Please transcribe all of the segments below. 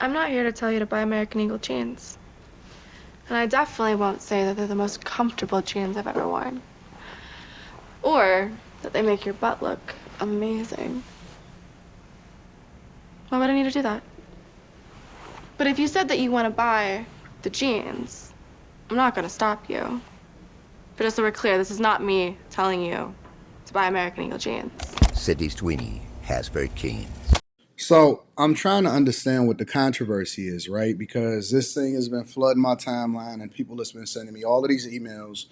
I'm not here to tell you to buy American Eagle jeans. And I definitely won't say that they're the most comfortable jeans I've ever worn. Or that they make your butt look amazing. Why would I need to do that? But if you said that you want to buy the jeans, I'm not going to stop you. But just so we're clear, this is not me telling you to buy American Eagle jeans. Sydney Sweeney has very keen. So I'm trying to understand what the controversy is, right? Because this thing has been flooding my timeline, and people have been sending me all of these emails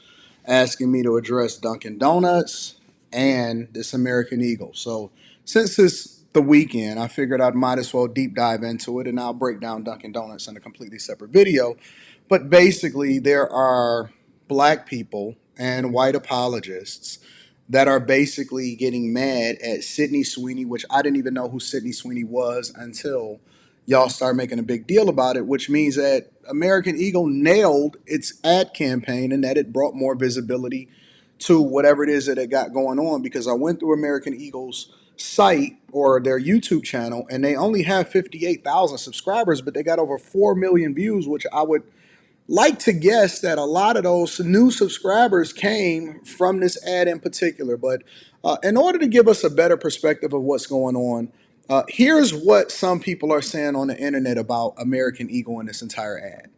asking me to address Dunkin' Donuts and this American Eagle. So since it's the weekend, I figured I might as well deep dive into it, and I'll break down Dunkin' Donuts in a completely separate video. But basically, there are black people and white apologists that are basically getting mad at Sydney Sweeney, which I didn't even know who Sydney Sweeney was until y'all start making a big deal about it, which means that American Eagle nailed its ad campaign and that it brought more visibility to whatever it is that it got going on. Because I went through American Eagle's site or their YouTube channel, and they only have 58,000 subscribers, but they got over 4 million views, which I would like to guess that a lot of those new subscribers came from this ad in particular. But in order to give us a better perspective of what's going on, here's what some people are saying on the internet about American Eagle and this entire ad.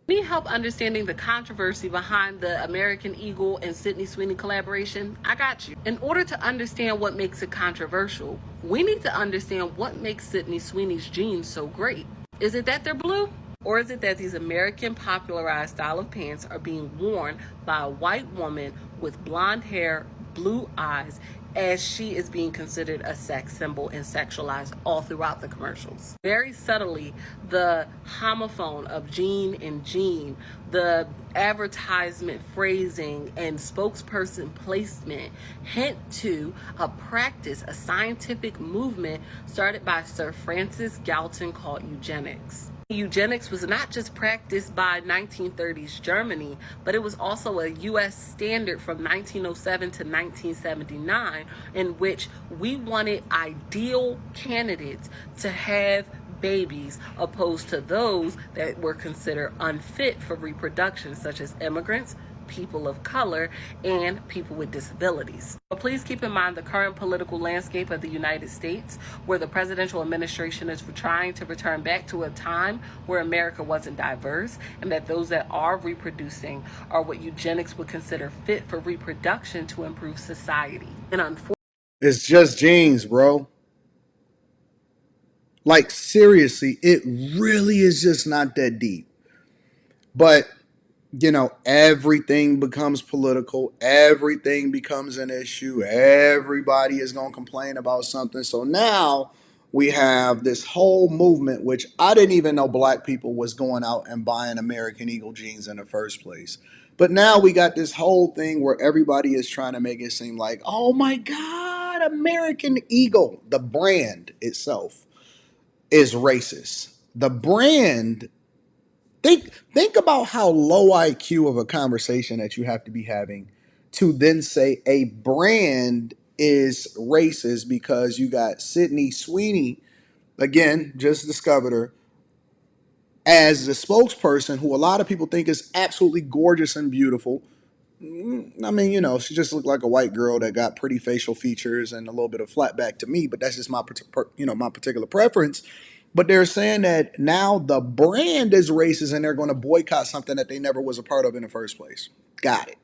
Need help understanding the controversy behind the American Eagle and Sydney Sweeney collaboration? I got you. In order to understand what makes it controversial, we need to understand what makes Sydney Sweeney's jeans so great. Is it that they're blue? Or is it that these American popularized style of pants are being worn by a white woman with blonde hair, blue eyes, as she is being considered a sex symbol and sexualized all throughout the commercials? Very subtly, the homophone of Jean and Jean, the advertisement phrasing and spokesperson placement hint to a practice, a scientific movement started by Sir Francis Galton called eugenics. Eugenics was not just practiced by 1930s Germany, but it was also a U.S. standard from 1907 to 1979, in which we wanted ideal candidates to have babies opposed to those that were considered unfit for reproduction, such as immigrants, people of color, and people with disabilities. But please keep in mind the current political landscape of the United States, where the presidential administration is trying to return back to a time where America wasn't diverse, and that those that are reproducing are what eugenics would consider fit for reproduction to improve society. And unfortunately, It's just jeans, bro. Like, seriously, it really is just not that deep. But everything becomes political. Everything becomes an issue. Everybody is going to complain about something. So now we have this whole movement, which I didn't even know black people was going out and buying American Eagle jeans in the first place. But now we got this whole thing where everybody is trying to make it seem like, oh my God, American Eagle, the brand itself is racist. The brand. Think about how low IQ of a conversation that you have to be having to then say a brand is racist because you got Sydney Sweeney, again, just discovered her, as the spokesperson who a lot of people think is absolutely gorgeous and beautiful. I mean, she just looked like a white girl that got pretty facial features and a little bit of flat back to me, but that's just my particular preference. But they're saying that now the brand is racist and they're going to boycott something that they never was a part of in the first place. Got it.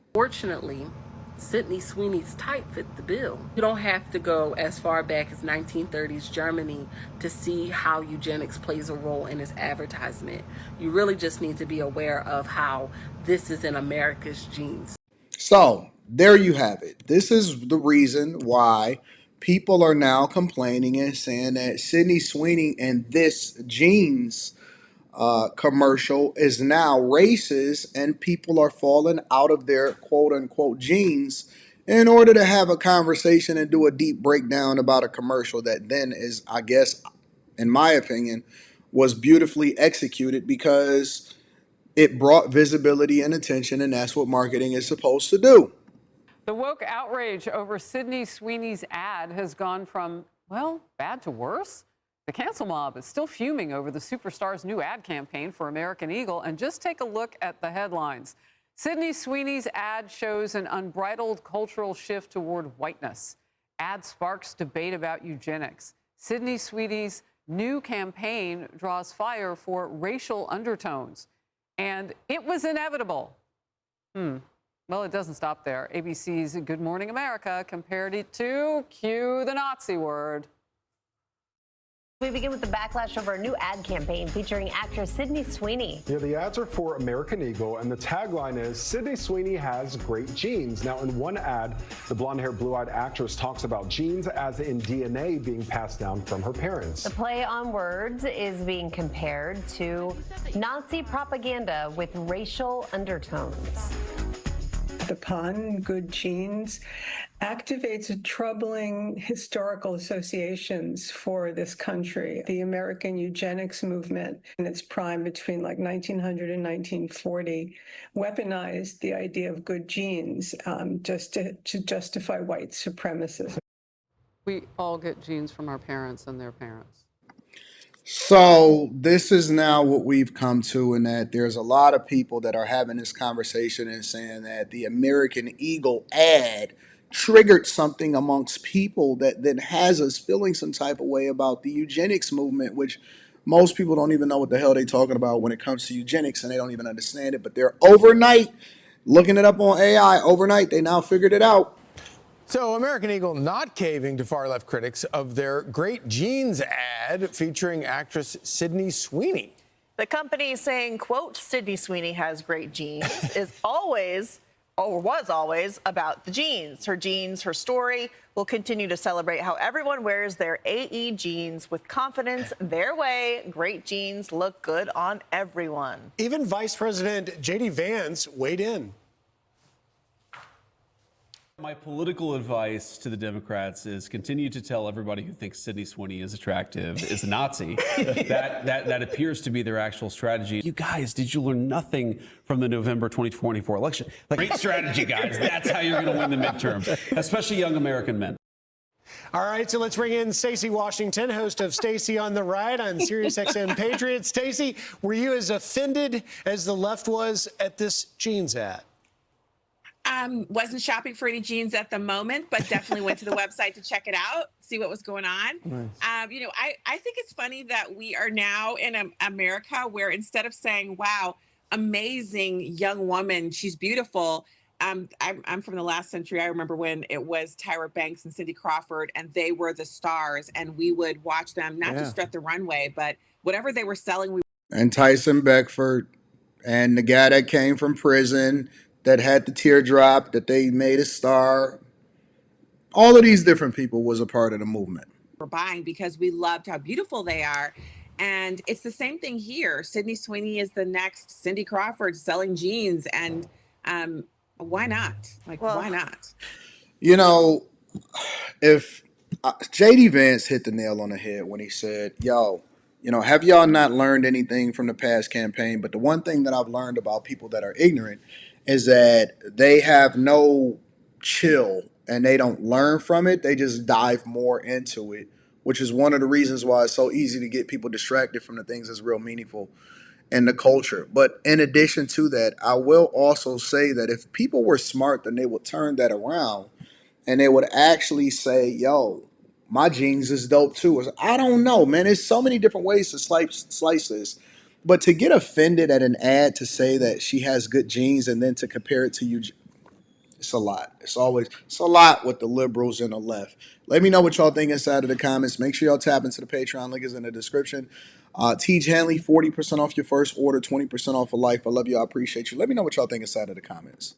Sydney Sweeney's type fit the bill. You don't have to go as far back as 1930s Germany to see how eugenics plays a role in its advertisement. You really just need to be aware of how this is in America's genes. So there you have it. This is the reason why people are now complaining and saying that Sydney Sweeney and this jeans commercial is now racist, and people are falling out of their quote unquote jeans in order to have a conversation and do a deep breakdown about a commercial that then is, I guess, in my opinion, was beautifully executed because it brought visibility and attention, and that's what marketing is supposed to do. The woke outrage over Sydney Sweeney's ad has gone from, well, bad to worse. The cancel mob is still fuming over the superstar's new ad campaign for American Eagle. And just take a look at the headlines. Sydney Sweeney's ad shows an unbridled cultural shift toward whiteness. Ad sparks debate about eugenics. Sydney Sweeney's new campaign draws fire for racial undertones. And it was inevitable. Well, it doesn't stop there. ABC's Good Morning America compared it to, cue the Nazi word. We begin with the backlash over a new ad campaign featuring actress Sydney Sweeney. Yeah, the ads are for American Eagle, and the tagline is, Sydney Sweeney has great genes. Now, in one ad, the blonde-haired, blue-eyed actress talks about genes as in DNA being passed down from her parents. The play on words is being compared to Nazi propaganda with racial undertones. The pun, good genes, activates troubling historical associations for this country. The American eugenics movement in its prime between like 1900 and 1940 weaponized the idea of good genes just to justify white supremacism. We all get genes from our parents and their parents. So this is now what we've come to, in that there's a lot of people that are having this conversation and saying that the American Eagle ad triggered something amongst people that then has us feeling some type of way about the eugenics movement, which most people don't even know what the hell they're talking about when it comes to eugenics, and they don't even understand it. But they're overnight looking it up on AI. Overnight, they now figured it out. So American Eagle not caving to far-left critics of their Great Genes ad featuring actress Sydney Sweeney. The company saying, quote, Sydney Sweeney has great genes is always, or was always, about the genes. Her genes, her story will continue to celebrate how everyone wears their AE genes with confidence their way. Great genes look good on everyone. Even Vice President J.D. Vance weighed in. My political advice to the Democrats is continue to tell everybody who thinks Sydney Sweeney is attractive is a Nazi. that appears to be their actual strategy. You guys, did you learn nothing from the November 2024 election? Great strategy, guys. That's how you're going to win the midterms, especially young American men. All right, so let's bring in Stacey Washington, host of Stacey on the Right on SiriusXM Patriots. Stacey, were you as offended as the left was at this jeans ad? Wasn't shopping for any jeans at the moment, but definitely went to the website to check it out, see what was going on. Nice. You know, I think it's funny that we are now in America where instead of saying, wow, amazing young woman, she's beautiful. I'm from the last century. I remember when it was Tyra Banks and Cindy Crawford, and they were the stars, and we would watch them not just strut the runway, but whatever they were selling. And Tyson Beckford, and the guy that came from prison that had the teardrop that they made a star. All of these different people was a part of the movement. We're buying because we loved how beautiful they are. And it's the same thing here. Sydney Sweeney is the next Cindy Crawford selling jeans. And why not? Like, why not? You know, if J.D. Vance hit the nail on the head when he said, yo, you know, have y'all not learned anything from the past campaign? But the one thing that I've learned about people that are ignorant is that they have no chill and they don't learn from it. They just dive more into it, which is one of the reasons why it's so easy to get people distracted from the things that's real meaningful in the culture. But in addition to that, I will also say that if people were smart, then they would turn that around and they would actually say, yo, my jeans is dope too. I don't know, man. There's so many different ways to slice this. But to get offended at an ad to say that she has good genes and then to compare it to you, it's a lot. It's a lot with the liberals and the left. Let me know what y'all think inside of the comments. Make sure y'all tap into the Patreon. Link is in the description. Teach Hanley, 40% off your first order, 20% off for life. I love you. I appreciate you. Let me know what y'all think inside of the comments.